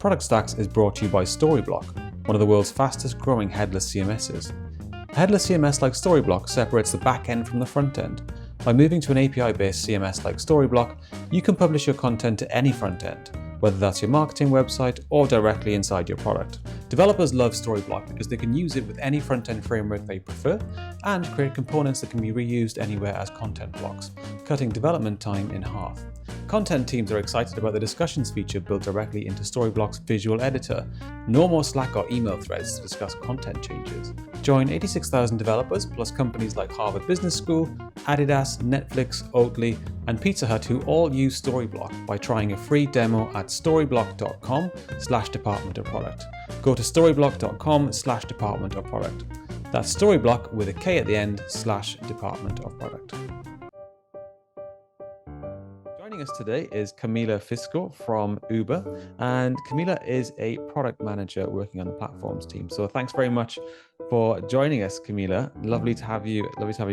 Product Stacks is brought to you by Storyblok, one of the world's fastest growing headless CMSs. A headless CMS like Storyblok separates the back end from the front end. By moving to an API-based CMS like Storyblok, you can publish your content to any front end, whether that's your marketing website or directly inside your product. Developers love Storyblok because they can use it with any front-end framework they prefer and create components that can be reused anywhere as content blocks, cutting development time in half. Content teams are excited about the discussions feature built directly into Storyblok's visual editor. No more Slack or email threads to discuss content changes. Join 86,000 developers plus companies like Harvard Business School, Adidas, Netflix, Oatly, and Pizza Hut who all use Storyblok by trying a free demo at storyblok.com/department of product. Go to storyblok.com/department of product. That's Storyblok with a K at the end /department of product. Joining us today is Camilla Fisco from Uber, and Camilla is a product manager working on the platforms team. So thanks very much for joining us, Camilla. Lovely to have you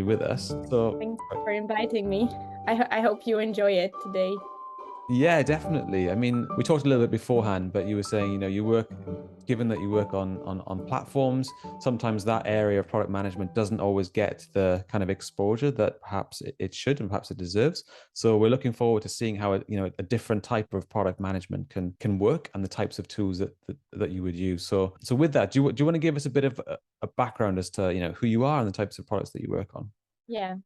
with us. So thanks for inviting me. I hope you enjoy it today. Yeah, definitely. I mean, we talked a little bit beforehand, but you were saying, given that you work on platforms, sometimes that area of product management doesn't always get the kind of exposure that perhaps it should and perhaps it deserves. So we're looking forward to seeing how a different type of product management can work and the types of tools that you would use. So with that, do you want to give us a bit of a background as to who you are and the types of products that you work on? Yeah.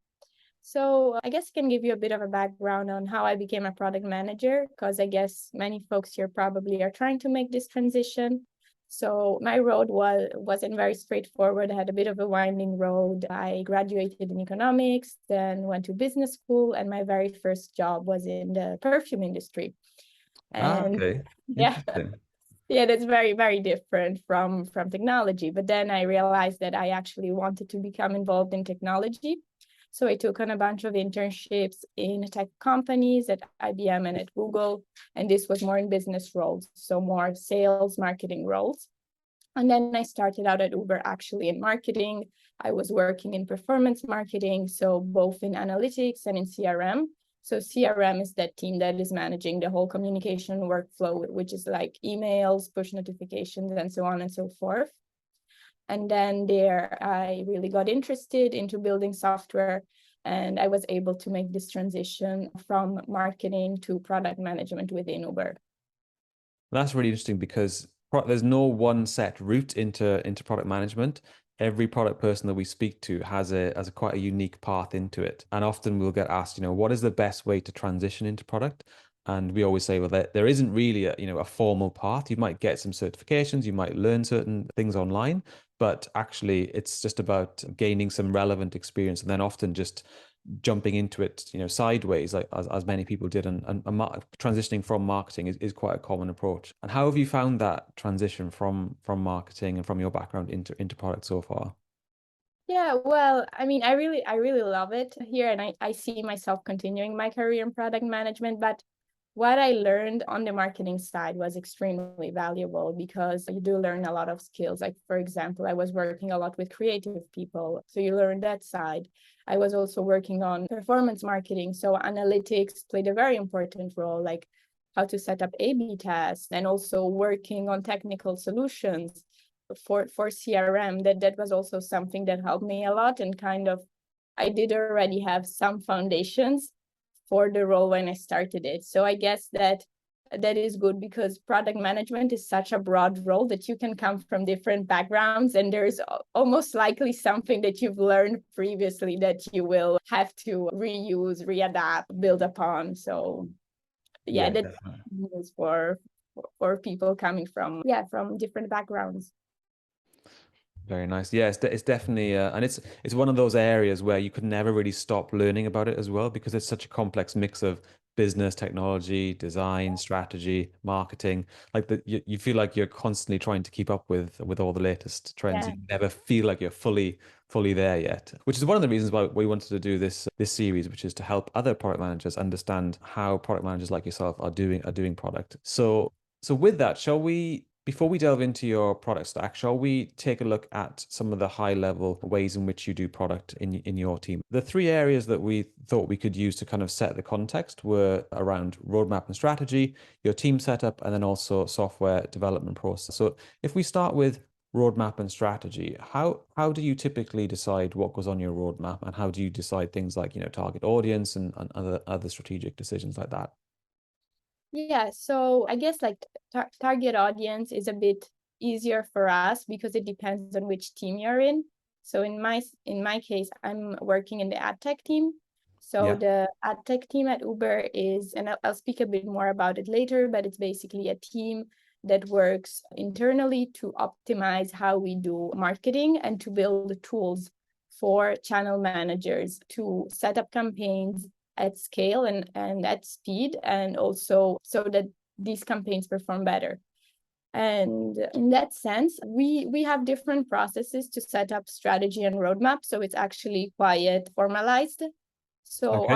So I guess I can give you a bit of a background on how I became a product manager, because I guess many folks here probably are trying to make this transition. So my road wasn't very straightforward. I had a bit of a winding road. I graduated in economics, then went to business school, and my very first job was in the perfume industry. And okay. Yeah, that's very, very different from technology. But then I realized that I actually wanted to become involved in technology. So I took on a bunch of internships in tech companies at IBM and at Google, and this was more in business roles, so more sales, marketing roles. And then I started out at Uber actually in marketing. I was working in performance marketing, so both in analytics and in CRM. So CRM is that team that is managing the whole communication workflow, which is like emails, push notifications, and so on and so forth. And then there, I really got interested into building software, and I was able to make this transition from marketing to product management within Uber. That's really interesting because there's no one set route into product management. Every product person that we speak to has a quite a unique path into it. And often we'll get asked, what is the best way to transition into product? And we always say, well, there isn't really a formal path. You might get some certifications, you might learn certain things online, but actually it's just about gaining some relevant experience and then often just jumping into it, sideways, like as many people did, and transitioning from marketing is quite a common approach. And how have you found that transition from marketing and from your background into product so far? Yeah, well, I mean, I really love it here, and I see myself continuing my career in product management, but what I learned on the marketing side was extremely valuable because you do learn a lot of skills. Like, for example, I was working a lot with creative people, so you learn that side. I was also working on performance marketing, so analytics played a very important role, like how to set up A/B tests, and also working on technical solutions for CRM. That was also something that helped me a lot, and kind of I did already have some foundations for the role when I started it. So I guess that is good because product management is such a broad role that you can come from different backgrounds, and there's almost likely something that you've learned previously that you will have to reuse, readapt, build upon. So yeah, that is for people coming from different backgrounds. Very nice. Yeah, it's definitely, and it's one of those areas where you could never really stop learning about it as well, because it's such a complex mix of business, technology, design, strategy, marketing. Like you feel like you're constantly trying to keep up with all the latest trends. You never feel like you're fully there yet, which is one of the reasons why we wanted to do this series, which is to help other product managers understand how product managers like yourself are doing product. So with that, shall we Before we delve into your product stack, shall we take a look at some of the high level ways in which you do product in your team? The three areas that we thought we could use to kind of set the context were around roadmap and strategy, your team setup, and then also software development process. So if we start with roadmap and strategy, how do you typically decide what goes on your roadmap, and how do you decide things like, target audience and other strategic decisions like that? Yeah, so I guess like target audience is a bit easier for us because it depends on which team you're in. So in my case, I'm working in the Adtech team. So Yeah. the Adtech team at Uber is, and I'll speak a bit more about it later, but it's basically a team that works internally to optimize how we do marketing and to build tools for channel managers to set up campaigns at scale and at speed, and also so that these campaigns perform better. And in that sense, we have different processes to set up strategy and roadmap. So it's actually quite formalized. So Okay.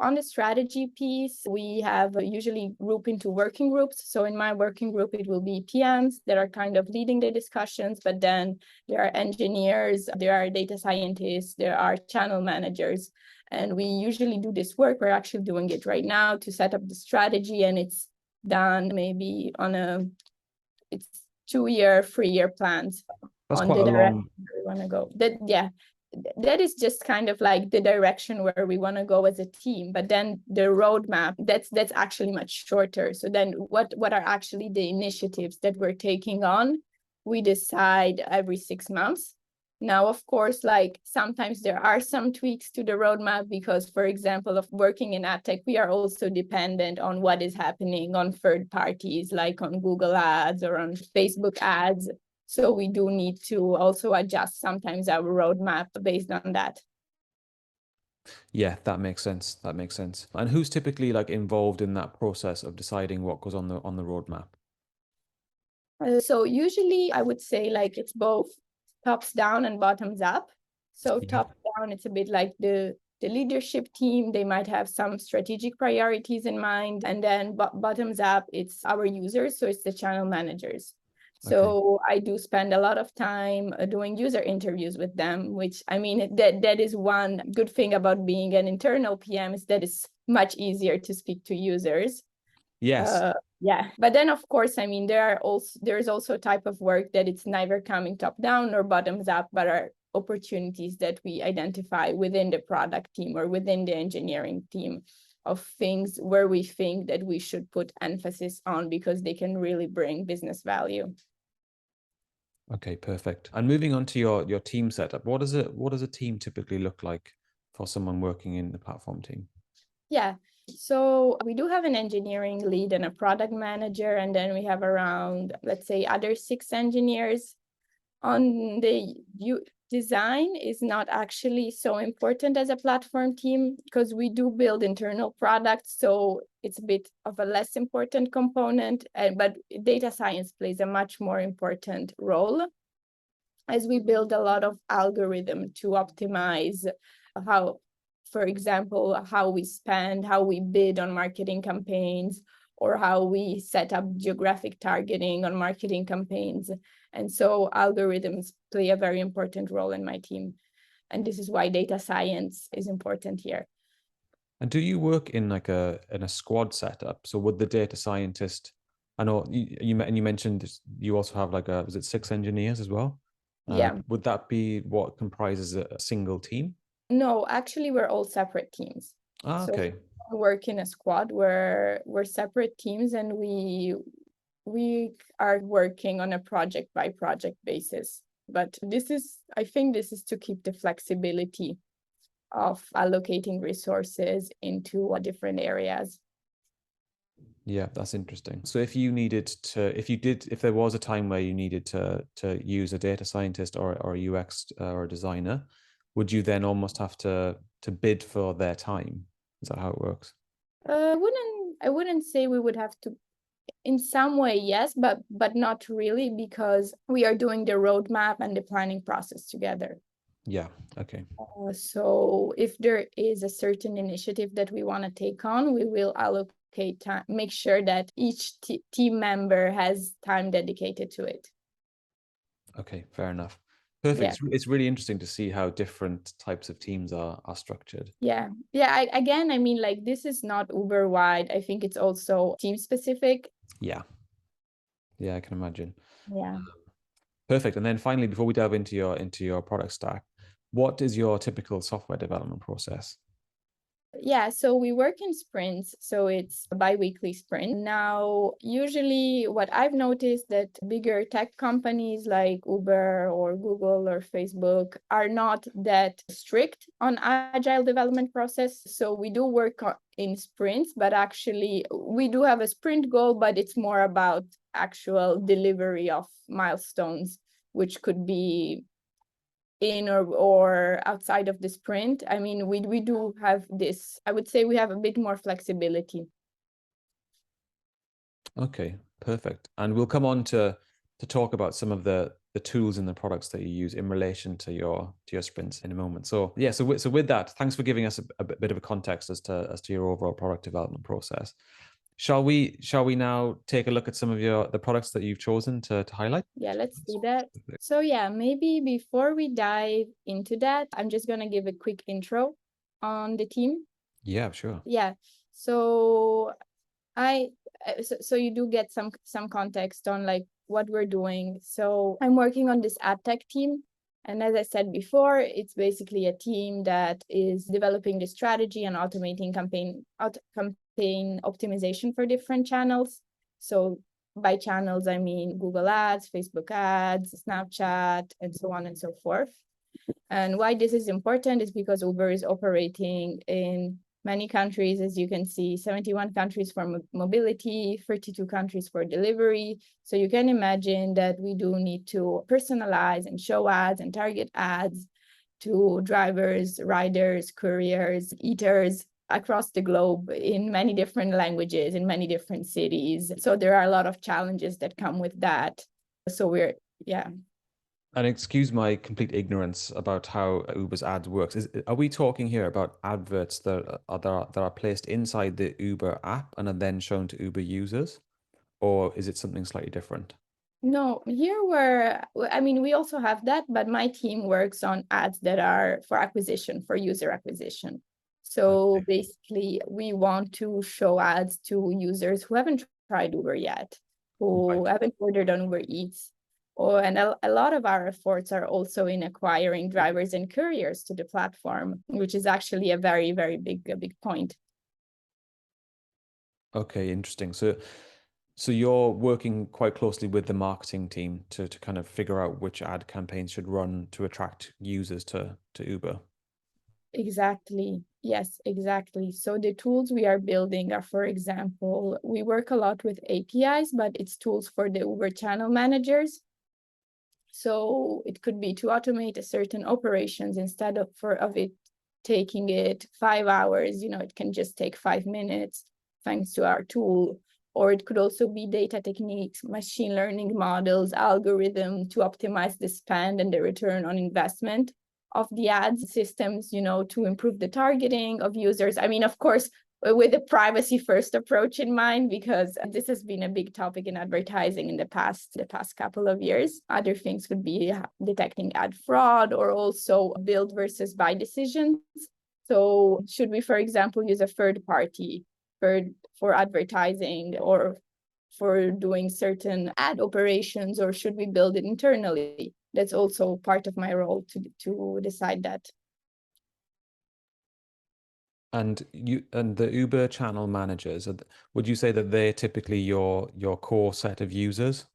on the strategy piece, we have usually group into working groups. So in my working group, it will be PMs that are kind of leading the discussions, but then there are engineers, there are data scientists, there are channel managers. And we usually do this work. We're actually doing it right now to set up the strategy, and it's done maybe it's 2-year, 3-year plans That's on quite the a direction long. we want to go. That is just kind of like the direction where we want to go as a team. But then the roadmap, that's actually much shorter. So then what are actually the initiatives that we're taking on? We decide every 6 months. Now, of course, like sometimes there are some tweaks to the roadmap because, for example, of working in Adtech, we are also dependent on what is happening on third parties, like on Google Ads or on Facebook ads. So we do need to also adjust sometimes our roadmap based on that. Yeah, that makes sense. That makes sense. And who's typically like involved in that process of deciding what goes on the roadmap? So usually I would say like it's both tops down and bottoms up. So Yeah. top down, it's a bit like the leadership team. They might have some strategic priorities in mind. And then bottoms up, it's our users. So it's the channel managers. Okay. So I do spend a lot of time doing user interviews with them, which I mean, that is one good thing about being an internal PM is that it's much easier to speak to users. Yes. Uh, yeah, but then of course, I mean, there's also a type of work that it's neither coming top down nor bottoms up, but are opportunities that we identify within the product team or within the engineering team of things where we think that we should put emphasis on because they can really bring business value. Okay, perfect. And moving on to your team setup, what does a team typically look like for someone working in the platform team? Yeah, so we do have an engineering lead and a product manager, and then we have around, let's say, other 6 engineers. On the design is not actually so important as a platform team because we do build internal products, so it's a bit of a less important component, but data science plays a much more important role as we build a lot of algorithm to optimize how, for example, how we spend, how we bid on marketing campaigns, or how we set up geographic targeting on marketing campaigns. And so algorithms play a very important role in my team. And this is why data science is important here. And do you work in like a squad setup? So would the data scientist, I know you mentioned you also have like was it 6 engineers as well? Yeah. Would that be what comprises a single team? No, actually, we're all separate teams. Ah, So okay. we work in a squad where we're separate teams, and we are working on a project by project basis. But I think this is to keep the flexibility of allocating resources into different areas. Yeah, that's interesting. So if you needed to, if there was a time where you needed to use a data scientist or a UX or a designer, would you then almost have to bid for their time? Is that how it works? I wouldn't say we would have to. In some way, yes, but not really, because we are doing the roadmap and the planning process together. Yeah. Okay. So if there is a certain initiative that we want to take on, we will allocate time, make sure that each team member has time dedicated to it. Okay, fair enough. Perfect. Yeah. It's really interesting to see how different types of teams are structured. Yeah. Again, I mean, like, this is not Uber wide. I think it's also team specific. Yeah. Yeah, I can imagine. Yeah. Perfect. And then finally, before we delve into your product stack, what is your typical software development process? Yeah, so we work in sprints, so it's a bi-weekly sprint. Now, usually what I've noticed that bigger tech companies like Uber or Google or Facebook are not that strict on agile development process. So we do work in sprints, but actually we do have a sprint goal, but it's more about actual delivery of milestones, which could be in or outside of the sprint. I mean, we do have this, I would say we have a bit more flexibility. Okay, perfect. And we'll come on to talk about some of the tools and the products that you use in relation to your sprints in a moment. So yeah, so with that, thanks for giving us a bit of a context as to your overall product development process. Shall we now take a look at some of the products that you've chosen to highlight? Yeah, let's do that. So yeah, maybe before we dive into that, I'm just gonna give a quick intro on the team. Yeah, sure. Yeah, so so you do get some context on like what we're doing. So I'm working on this Adtech team. And as I said before, it's basically a team that is developing the strategy and automating campaign optimization for different channels. So by channels, I mean Google Ads, Facebook Ads, Snapchat, and so on and so forth. And why this is important is because Uber is operating in many countries, as you can see, 71 countries for mobility, 32 countries for delivery. So you can imagine that we do need to personalize and show ads and target ads to drivers, riders, couriers, eaters across the globe in many different languages, in many different cities. So there are a lot of challenges that come with that. So yeah. And excuse my complete ignorance about how Uber's ads works. Are we talking here about adverts that are placed inside the Uber app and are then shown to Uber users, or is it something slightly different? No, I mean, we also have that, but my team works on ads that are for acquisition, for user acquisition. So Okay. basically, we want to show ads to users who haven't tried Uber yet, who Right. haven't ordered on Uber Eats. And a lot of our efforts are also in acquiring drivers and couriers to the platform, which is actually a very, very big point. Okay, interesting. So you're working quite closely with the marketing team to kind of figure out which ad campaigns should run to attract users to Uber. Exactly. Yes, exactly. So the tools we are building are, for example, we work a lot with APIs, but it's tools for the Uber channel managers. So it could be to automate a certain operations instead of it taking it 5 hours, it can just take 5 minutes thanks to our tool. Or it could also be data techniques, machine learning models, algorithm to optimize the spend and the return on investment of the ads systems, to improve the targeting of users. I mean, of course, with a privacy first approach in mind, because this has been a big topic in advertising in the past couple of years. Other things could be detecting ad fraud or also build versus buy decisions. So should we, for example, use a third party for advertising or for doing certain ad operations, or should we build it internally? That's also part of my role to decide that. And the Uber channel managers, would you say that they're typically your core set of users?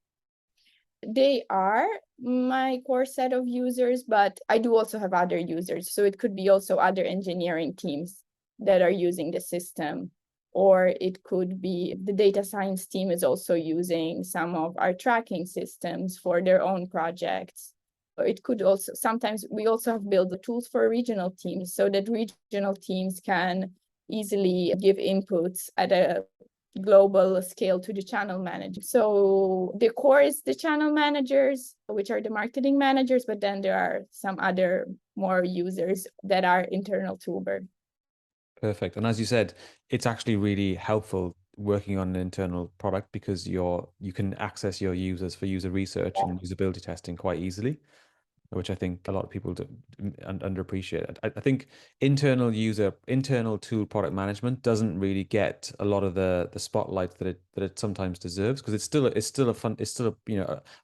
They are my core set of users, but I do also have other users. So it could be also other engineering teams that are using the system, or it could be the data science team is also using some of our tracking systems for their own projects. Or it could also, sometimes we also have built the tools for regional teams so that regional teams can easily give inputs at a global scale to the channel manager. So the core is the channel managers, which are the marketing managers, but then there are some other more users that are internal to Uber. Perfect. And as you said, it's actually really helpful working on an internal product because you can access your users for user research and usability testing quite easily, which I think a lot of people underappreciate. I think internal tool product management doesn't really get a lot of the spotlight that it sometimes deserves, because it's still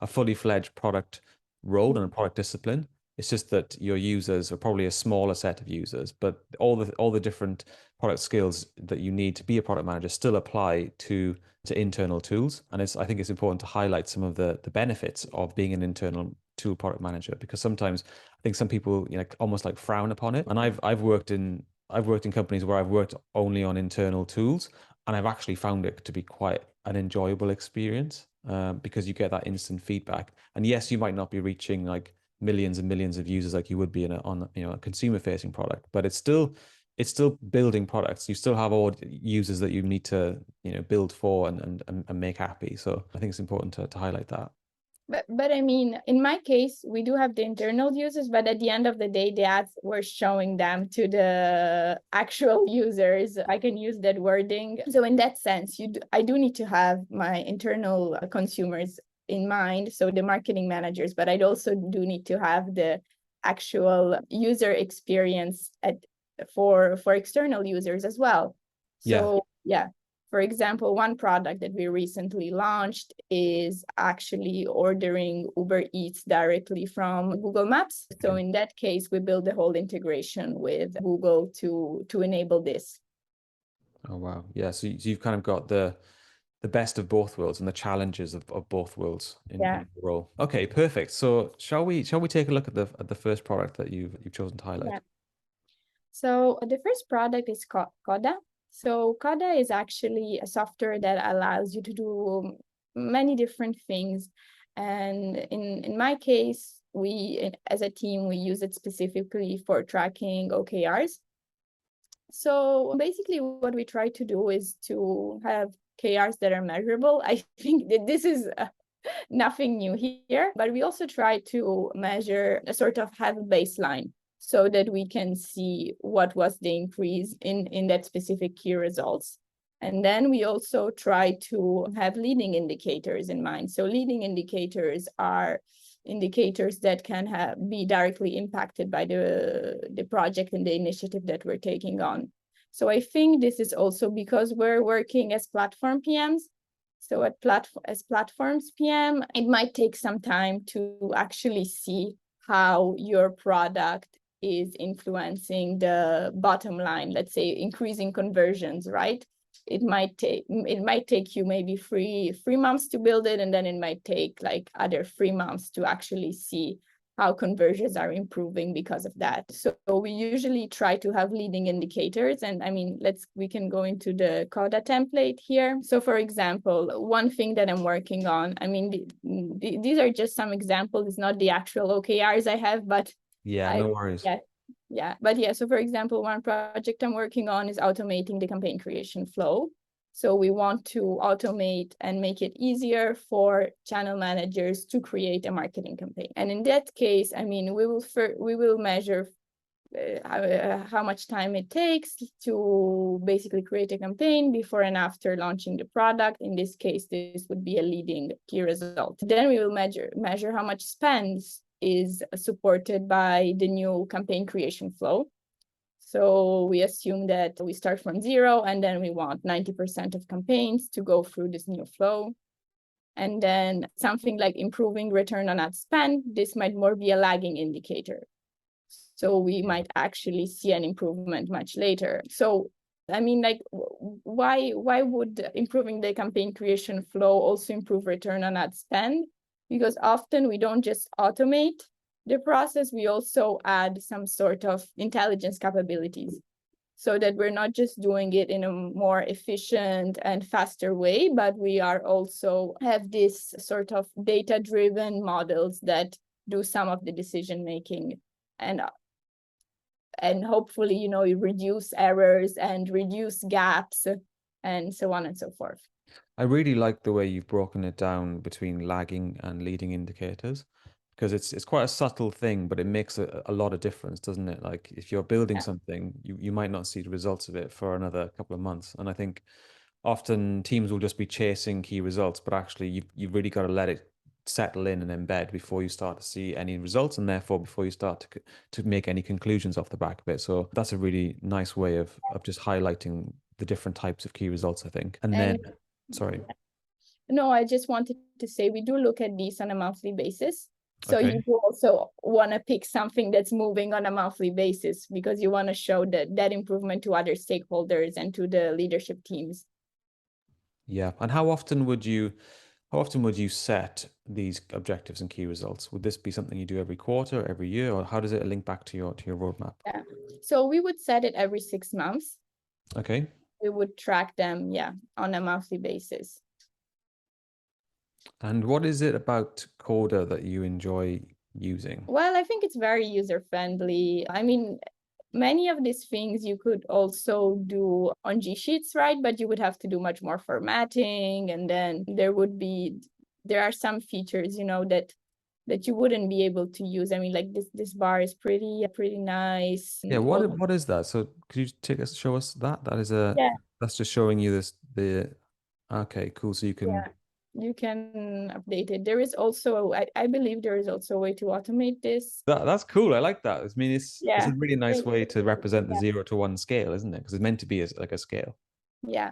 a fully fledged product role and a product discipline. It's just that your users are probably a smaller set of users, but all the different product skills that you need to be a product manager still apply to internal tools. And I think it's important to highlight some of the benefits of being an internal tool product manager, because sometimes I think some people almost like frown upon it. And I've worked in companies where I've worked only on internal tools, and I've actually found it to be quite an enjoyable experience, because you get that instant feedback. And yes, you might not be reaching like millions and millions of users like you would be on a consumer facing product, but it's still building products. You still have all users that you need to build for and make happy. So I think it's important to highlight that. But I mean, in my case, we do have the internal users, but at the end of the day, the ads were showing them to the actual users. I can use that wording. So in that sense, I do need to have my internal consumers in mind, so the marketing managers, but I'd also do need to have the actual user experience for external users as well. So yeah. For example, one product that we recently launched is actually ordering Uber Eats directly from Google Maps. So in that case, we build the whole integration with Google to enable this. Oh, wow. Yeah. So you've kind of got the best of both worlds and the challenges of both worlds in your role. Okay, perfect. So shall we take a look at the first product that you've chosen to highlight? Yeah. So the first product is Coda. So Coda is actually a software that allows you to do many different things. And in my case, as a team, we use it specifically for tracking OKRs. So basically what we try to do is to have KRs that are measurable. I think that this is nothing new here, but we also try to measure have a baseline, so that we can see what was the increase in that specific key results. And then we also try to have leading indicators in mind. So leading indicators are indicators that can be directly impacted by the project and the initiative that we're taking on. So I think this is also because we're working as platform PMs. So as platforms PM, it might take some time to actually see how your product is influencing the bottom line, let's say increasing conversions, right? It might take you maybe three months to build it, and then it might take like other 3 months to actually see how conversions are improving because of that. So we usually try to have leading indicators. And I mean, we can go into the Coda template here. So for example, one thing that I'm working on, I mean, these are just some examples. It's not the actual OKRs I have, but no worries. So for example, one project I'm working on is automating the campaign creation flow. So we want to automate and make it easier for channel managers to create a marketing campaign. And in that case, I mean, we will measure how much time it takes to basically create a campaign before and after launching the product. In this case, this would be a leading key result. Then we will measure how much spend is supported by the new campaign creation flow. So we assume that we start from 0, and then we want 90% of campaigns to go through this new flow. And then something like improving return on ad spend, this might more be a lagging indicator. So we might actually see an improvement much later. So I mean, like, why would improving the campaign creation flow also improve return on ad spend? Because often we don't just automate the process, we also add some sort of intelligence capabilities, so that we're not just doing it in a more efficient and faster way, but we are also have this sort of data-driven models that do some of the decision making, and hopefully, reduce errors and reduce gaps and so on and so forth. I really like the way you've broken it down between lagging and leading indicators, because it's quite a subtle thing, but it makes a lot of difference, doesn't it? Like if you're building something, you might not see the results of it for another couple of months. And I think often teams will just be chasing key results, but actually you've really got to let it settle in and embed before you start to see any results, and therefore before you start to make any conclusions off the back of it. So that's a really nice way of just highlighting the different types of key results, I think. And then, And sorry. no, I just wanted to say we do look at these on a monthly basis. So Okay. you do also want to pick something that's moving on a monthly basis because you want to show that improvement to other stakeholders and to the leadership teams. Yeah. And how often would you set these objectives and key results? Would this be something you do every quarter, every year, or how does it link back to your roadmap? Yeah. So we would set it every 6 months. Okay. We would track them, yeah, on a monthly basis. And what is it about Coda that you enjoy using? Well, I think it's very user-friendly. I mean, many of these things you could also do on G Sheets, right? But you would have to do much more formatting, and then there are some features, that you wouldn't be able to use. I mean, like this bar is pretty nice. Yeah, what is that? So could you show us that? Yeah, That's just showing you okay, cool. So you can, yeah, you can update it. There is also, I believe there is also a way to automate this. that's cool. I like that. I mean, it's Yeah. a really nice way to represent the Yeah. 0 to 1 scale, isn't it? Because it's meant to be like a scale. Yeah.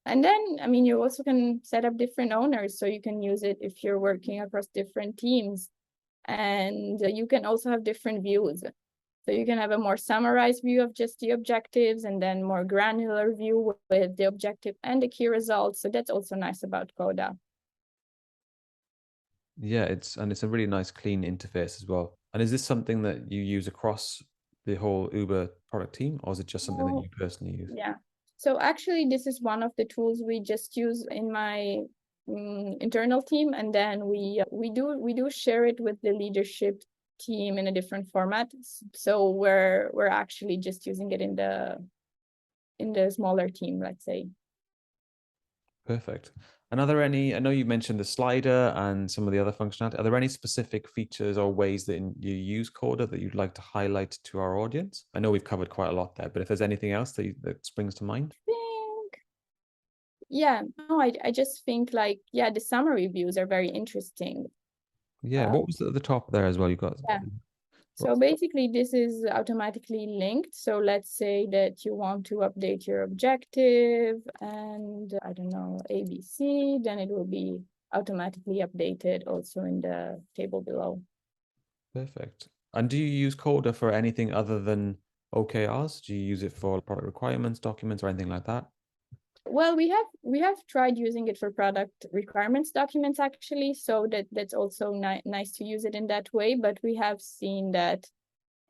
And then, I mean, you also can set up different owners, so you can use it if you're working across different teams. And you can also have different views. So you can have a more summarized view of just the objectives, and then more granular view with the objective and the key results. So that's also nice about Coda. Yeah, it's a really nice clean interface as well. And is this something that you use across the whole Uber product team, or is it just something that you personally use? Yeah. So actually, this is one of the tools we just use in my internal team, and then we do share it with the leadership team in a different format. So we're actually just using it in the smaller team, let's say. Perfect. And are there any, I know you mentioned the slider and some of the other functionality. Are there any specific features or ways that you use Coda that you'd like to highlight to our audience? I know we've covered quite a lot there, but if there's anything else that springs to mind? Yeah, no, I just think like, yeah, the summary views are very interesting. Yeah, what was at the top there as well? You got, Yeah. So basically, this is automatically linked. So let's say that you want to update your objective and I don't know, ABC, then it will be automatically updated also in the table below. perfect. And do you use Coda for anything other than OKRs? Do you use it for product requirements, documents, or anything like that? Well, we have tried using it for product requirements documents actually, so that's also nice to use it in that way. But we have seen that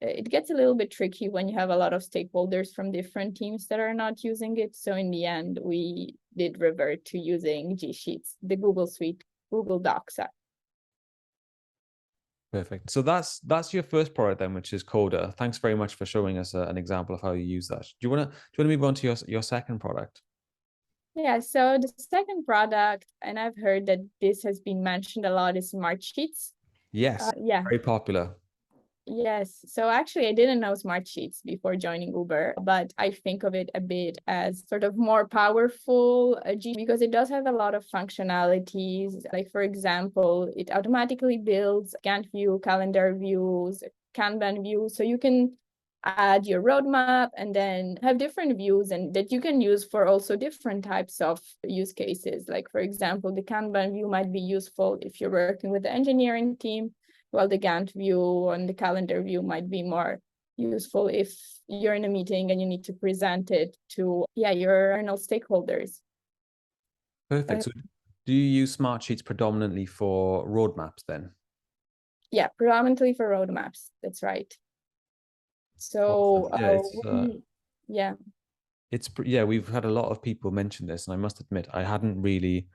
it gets a little bit tricky when you have a lot of stakeholders from different teams that are not using it. So in the end, we did revert to using G Sheets, the Google Suite, Google Docs app. Perfect. So that's your first product then, which is Coda. Thanks very much for showing us an example of how you use that. Do you want to move on to your second product? Yeah, so the second product, and I've heard that this has been mentioned a lot, is Smartsheets. Yes, Yeah. very popular. Yes. So actually, I didn't know Smartsheets before joining Uber, but I think of it a bit as sort of more powerful because it does have a lot of functionalities. Like, for example, it automatically builds Gantt view, calendar views, Kanban views. So you can add your roadmap and then have different views and that you can use for also different types of use cases. Like, for example, the Kanban view might be useful if you're working with the engineering team, while the Gantt view and the calendar view might be more useful if you're in a meeting and you need to present it to your internal stakeholders. Perfect. So do you use Smartsheets predominantly for roadmaps then? Yeah, predominantly for roadmaps. That's right. So Awesome. yeah, Yeah, we've had a lot of people mention this, and I must admit I hadn't really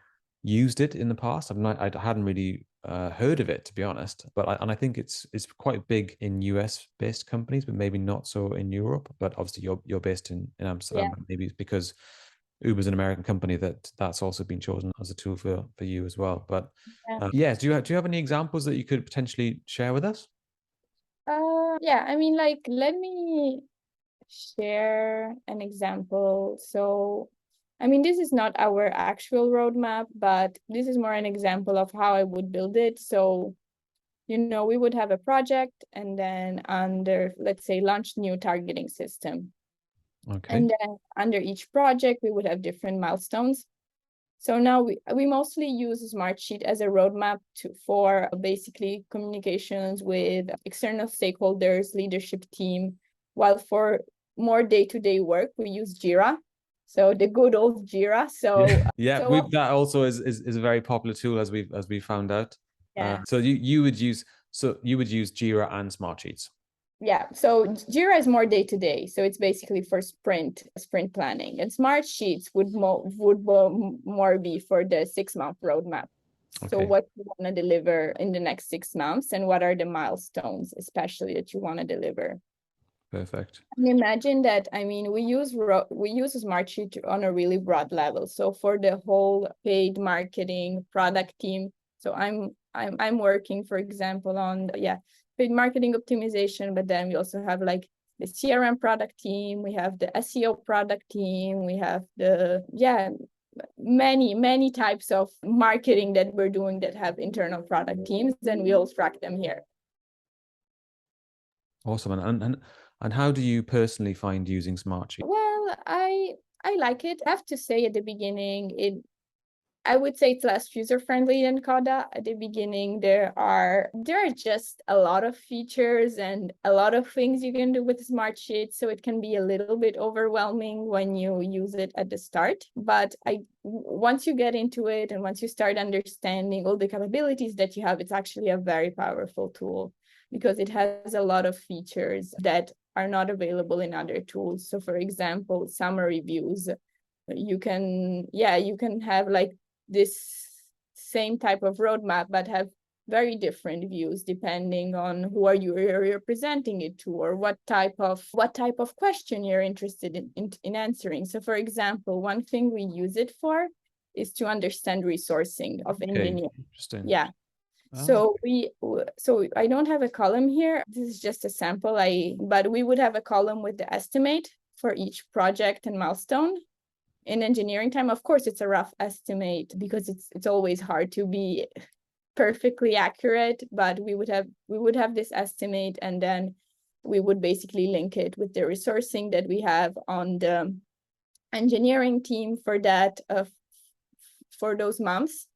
used it in the past. I hadn't really heard of it, to be honest. And I think it's quite big in US based companies, but maybe not so in Europe. But obviously you're based in Amsterdam. Yeah. Maybe it's because Uber's an American company that's also been chosen as a tool for you as well. But Yeah. do you have any examples that you could potentially share with us? Yeah, I mean, like, let me share an example. So I mean, this is not our actual roadmap, but this is more an example of how I would build it. So, we would have a project and then under, let's say, launch new targeting system. Okay. And then under each project, we would have different milestones. So now we mostly use Smartsheet as a roadmap for basically communications with external stakeholders, leadership team, while for more day-to-day work, we use Jira. So the good old Jira. So yeah, so that also is a very popular tool as we found out. yeah. So you would use Jira and Smartsheets. Yeah, so Jira is more day-to-day. So it's basically for sprint planning. And Smartsheets would more be for the 6-month roadmap. So Okay. what you want to deliver in the next 6 months and what are the milestones, especially that you want to deliver. Perfect. And imagine that, I mean, we use Smartsheet on a really broad level. So for the whole paid marketing product team, so I'm working, for example, on paid marketing optimization, but then we also have like the CRM product team, we have the SEO product team, we have the many types of marketing that we're doing that have internal product teams, and we all track them here. Awesome. And how do you personally find using Smartsheet? Well, I like it. I have to say at the beginning, I would say it's less user-friendly than Coda. At the beginning, there are just a lot of features and a lot of things you can do with Smartsheet, so it can be a little bit overwhelming when you use it at the start. But once you get into it and once you start understanding all the capabilities that you have, it's actually a very powerful tool because it has a lot of features that are not available in other tools. So for example, summary views, you can have like this same type of roadmap, but have very different views depending on who you're presenting it to, or what type of question you're interested in answering. So for example, one thing we use it for is to understand resourcing of engineers. Interesting. Yeah. So I don't have a column here. This is just a sample. But we would have a column with the estimate for each project and milestone. In engineering time, of course, it's a rough estimate because it's always hard to be perfectly accurate, but we would have this estimate, and then we would basically link it with the resourcing that we have on the engineering team for that for those months.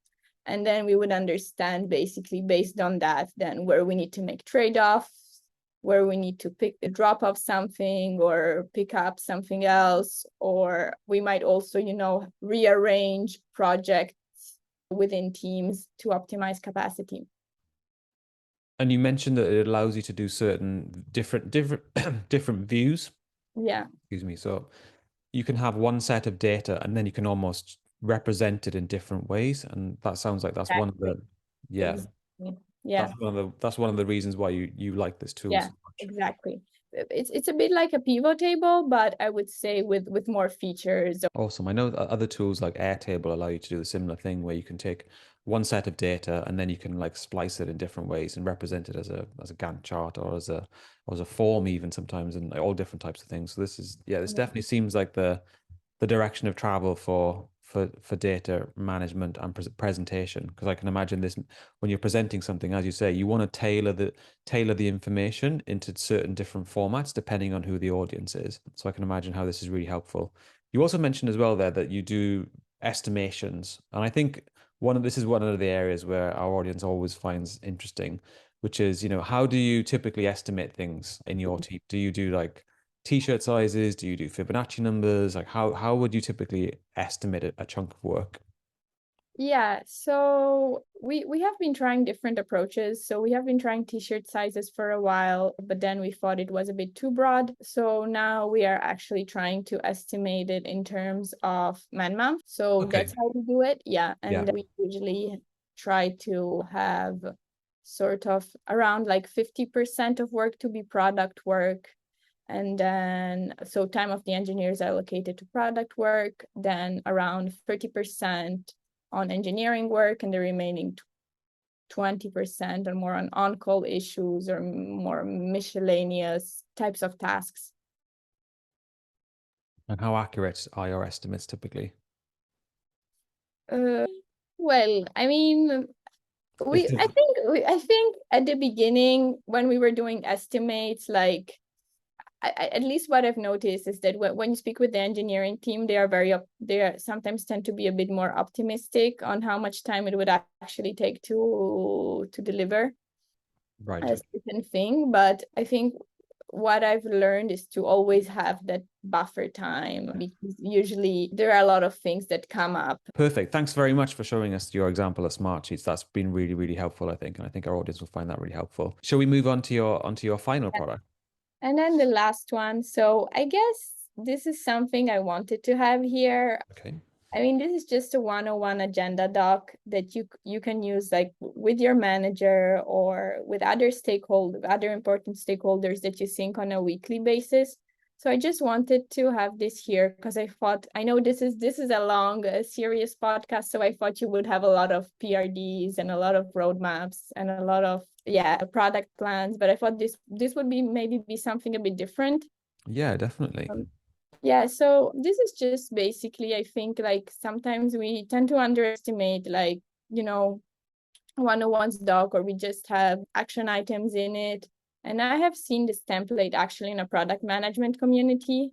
And then we would understand basically based on that then where we need to make trade-offs, where we need to drop off something or pick up something else, or we might also, rearrange projects within teams to optimize capacity. And you mentioned that it allows you to do certain different views. Yeah. Excuse me. So you can have one set of data and then you can almost represent it in different ways. And that sounds like that's one of the that's one of the reasons why you like this tool so much. Exactly. It's a bit like a pivot table, but I would say with more features. Awesome. I know other tools like Airtable allow you to do the similar thing where you can take one set of data and then you can like splice it in different ways and represent it as a Gantt chart or as a form even sometimes, and all different types of things. So this definitely seems like the direction of travel for data management and presentation, because I can imagine this when you're presenting something, as you say, you want to tailor the information into certain different formats depending on who the audience is. So I can imagine how this is really helpful. You also mentioned as well there that you do estimations, and I think this is one of the areas where our audience always finds interesting, which is, how do you typically estimate things in your team? Do you do like t-shirt sizes? Do you do Fibonacci numbers? Like how would you typically estimate a chunk of work? Yeah, so we have been trying different approaches. So we have been trying t-shirt sizes for a while, but then we thought it was a bit too broad. So now we are actually trying to estimate it in terms of man-month. So that's how we do it. Yeah, and we usually try to have sort of around like 50% of work to be product work. And then, so time of the engineers allocated to product work, then around 30% on engineering work, and the remaining 20% are more on-call issues or more miscellaneous types of tasks. And how accurate are your estimates typically? Well, I mean, I think at the beginning when we were doing estimates, like at least what I've noticed is that when you speak with the engineering team, they are sometimes tend to be a bit more optimistic on how much time it would actually take to deliver Right. a certain thing. But I think what I've learned is to always have that buffer time, because usually there are a lot of things that come up. Perfect. Thanks very much for showing us your example of Smartsheets. That's been really, really helpful, I think, and I think our audience will find that really helpful. Shall we move on to your final product? And then the last one. So I guess this is something I wanted to have here. Okay. I mean, this is just a 101 agenda doc that you can use like with your manager or with other important stakeholders that you sync on a weekly basis. So I just wanted to have this here because I know this is a long, serious podcast. So I thought you would have a lot of PRDs and a lot of roadmaps and a lot of product plans. But I thought this would maybe be something a bit different. Yeah, definitely. Yeah, so this is just basically, I think, like sometimes we tend to underestimate, like, 101's doc, or we just have action items in it. And I have seen this template actually in a product management community.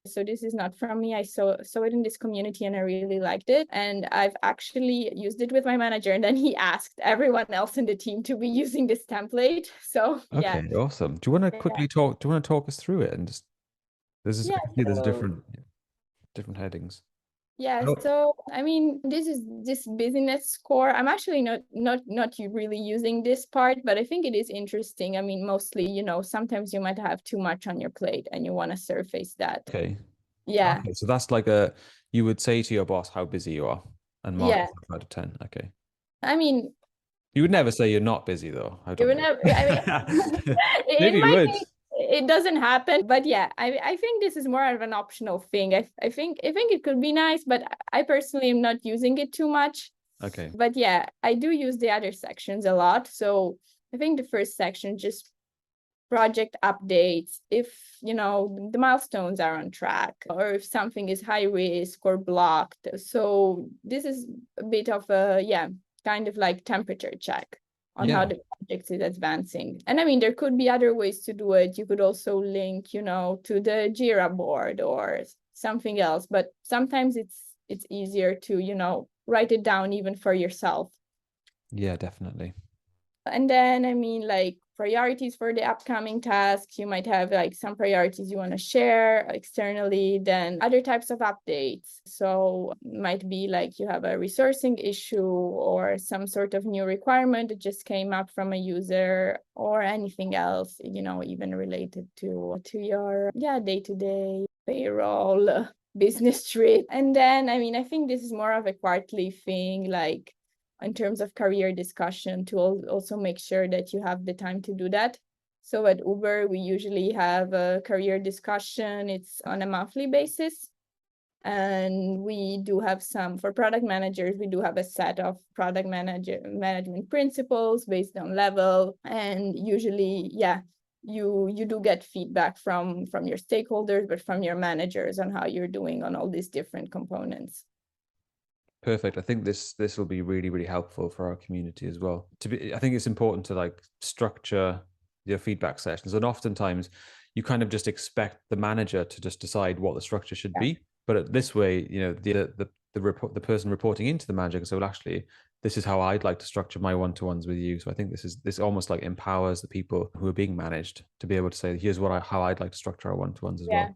So this is not from me. I saw it in this community and I really liked it. And I've actually used it with my manager. And then he asked everyone else in the team to be using this template. So yeah. Okay, awesome. Do you want to quickly talk? Do you want to talk us through it and just I can see there's different headings. Yeah, Oh, so I mean, this is this business score. I'm actually not really using this part, but I think it is interesting. I mean, mostly, sometimes you might have too much on your plate and you want to surface that. okay. Yeah. Okay, so that's like you would say to your boss how busy you are and mark Yeah. yourself out of 10. Okay. I mean, You would never say you're not busy though. I you don't would know. never, I mean, Maybe in you my would. case, it doesn't happen. But yeah, I think this is more of an optional thing. I think it could be nice, but I personally am not using it too much. Okay. But yeah, I do use the other sections a lot. So I think the first section, just project updates, if the milestones are on track, or if something is high risk or blocked. So this is a bit of a kind of like temperature check on how Yeah. the project is advancing. And I mean, there could be other ways to do it. You could also link to the Jira board or something else, but sometimes it's easier to write it down even for yourself. Yeah, definitely. And then, I mean, like priorities for the upcoming tasks, you might have like some priorities you want to share externally, then other types of updates. So might be like you have a resourcing issue or some sort of new requirement that just came up from a user, or anything else, even related to your day-to-day payroll business trip. And then, I mean, I think this is more of a quarterly thing, like in terms of career discussion, to also make sure that you have the time to do that. So at Uber, we usually have a career discussion. It's on a monthly basis. And we do have for product managers, we do have a set of product management principles based on level. And usually, you do get feedback from your stakeholders, but from your managers on how you're doing on all these different components. Perfect. I think this will be really, really helpful for our community as well. I think it's important to like structure your feedback sessions. And oftentimes you kind of just expect the manager to just decide what the structure should be. But this way, the person reporting into the manager can say, well, actually, this is how I'd like to structure my one-to-ones with you. So I think this almost like empowers the people who are being managed to be able to say, here's how I'd like to structure our one-to-ones as well.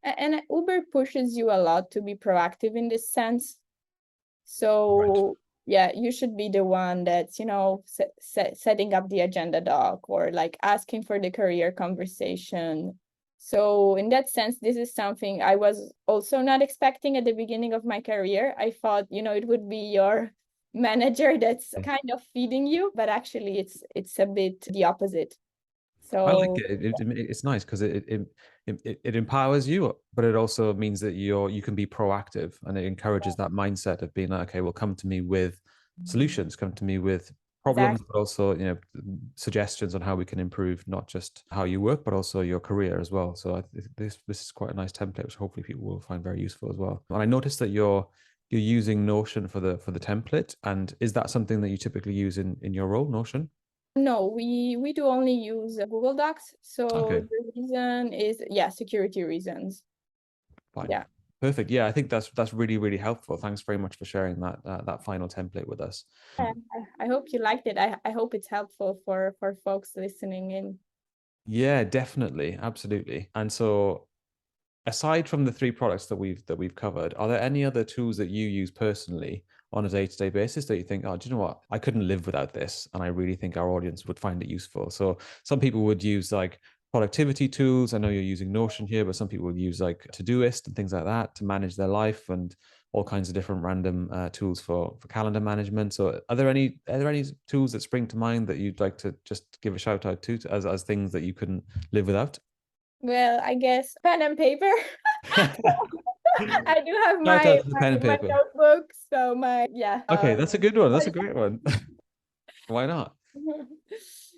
And Uber pushes you a lot to be proactive in this sense. So you should be the one that's, setting up the agenda doc, or like asking for the career conversation. So in that sense, this is something I was also not expecting at the beginning of my career. I thought, it would be your manager that's kind of feeding you, but actually it's a bit the opposite. I like So it. It's nice because it empowers you, but it also means that you can be proactive, and it encourages that mindset of being like, okay, well, come to me with solutions, come to me with problems, exactly. but also suggestions on how we can improve not just how you work, but also your career as well. So this is quite a nice template, which hopefully people will find very useful as well. And I noticed that your you're using Notion for the template, and is that something that you typically use in your role, Notion? No, we do only use Google Docs. So Okay, the reason is, yeah, security reasons. fine. Yeah. Perfect. Yeah, I think that's really, really helpful. Thanks very much for sharing that final template with us. I hope you liked it. I hope it's helpful for folks listening in. Yeah, definitely. Absolutely. And so aside from the three products that we've covered, are there any other tools that you use personally on a day-to-day basis that you think, oh, do you know what? I couldn't live without this, and I really think our audience would find it useful. So some people would use like productivity tools. I know you're using Notion here, but some people would use like Todoist and things like that to manage their life, and all kinds of different random tools for calendar management. So are there any tools that spring to mind that you'd like to just give a shout out to as things that you couldn't live without? Well, I guess pen and paper. I do have Shout my out to the pen and my paper. notebook, so my yeah. Okay, that's a good one. That's a great one. Why not?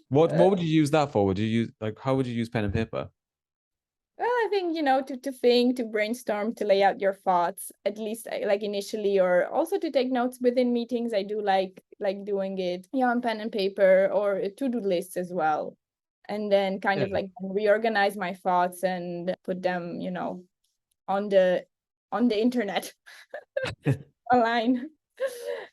What would you use that for? Would you use like how would you use pen and paper? Well, I think, to think, to brainstorm, to lay out your thoughts, at least like initially, or also to take notes within meetings. I do like doing it, yeah, on pen and paper or to-do lists as well. And then kind Yeah. of like reorganize my thoughts and put them, on the internet online.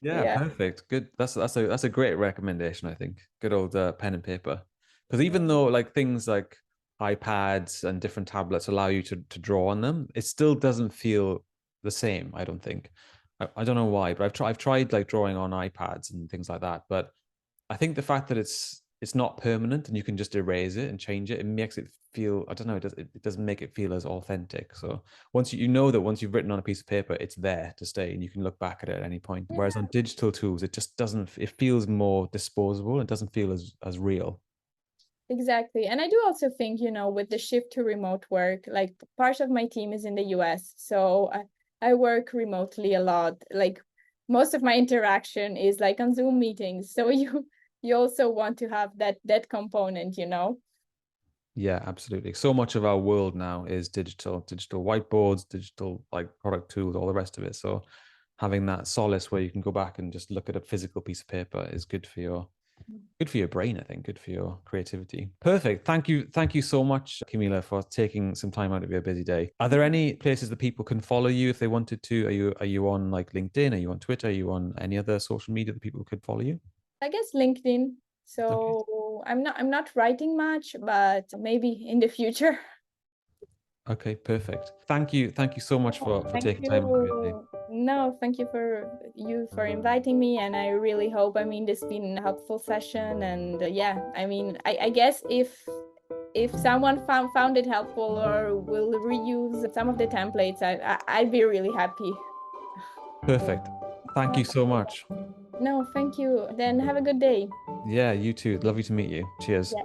Yeah, Yeah. perfect. Good. That's a great recommendation, I think. Good old pen and paper. Because even though like things like iPads and different tablets allow you to draw on them, it still doesn't feel the same, I don't think. I don't know why, but I've tried like drawing on iPads and things like that. But I think the fact that it's not permanent and you can just erase it and change it, it makes it feel, I don't know, it doesn't make it feel as authentic. So once you know that once you've written on a piece of paper, it's there to stay and you can look back at it at any point. Whereas on digital tools, it just doesn't, it feels more disposable. It doesn't feel as real. Exactly. And I do also think, with the shift to remote work, like part of my team is in the US. So I work remotely a lot. Like most of my interaction is like on Zoom meetings. So you also want to have that component. Yeah, absolutely. So much of our world now is digital whiteboards, digital like product tools, all the rest of it. So having that solace where you can go back and just look at a physical piece of paper is good for your brain, I think, good for your creativity. Perfect. Thank you so much, Camilla, for taking some time out of your busy day. Are there any places that people can follow you if they wanted to? Are you on like LinkedIn? Are you on Twitter? Are you on any other social media that people could follow you? I guess LinkedIn. Okay. So I'm not writing much, but maybe in the future. Okay, perfect. Thank you so much for Thank taking time out of your day. you. No, thank you for inviting me, and I really hope, this has been a helpful session. And yeah, I guess if someone found it helpful or will reuse some of the templates, I'd be really happy. Perfect. Thank you so much. No, thank you. Then have a good day. Yeah, you too. Lovely to meet you. Cheers. Yeah.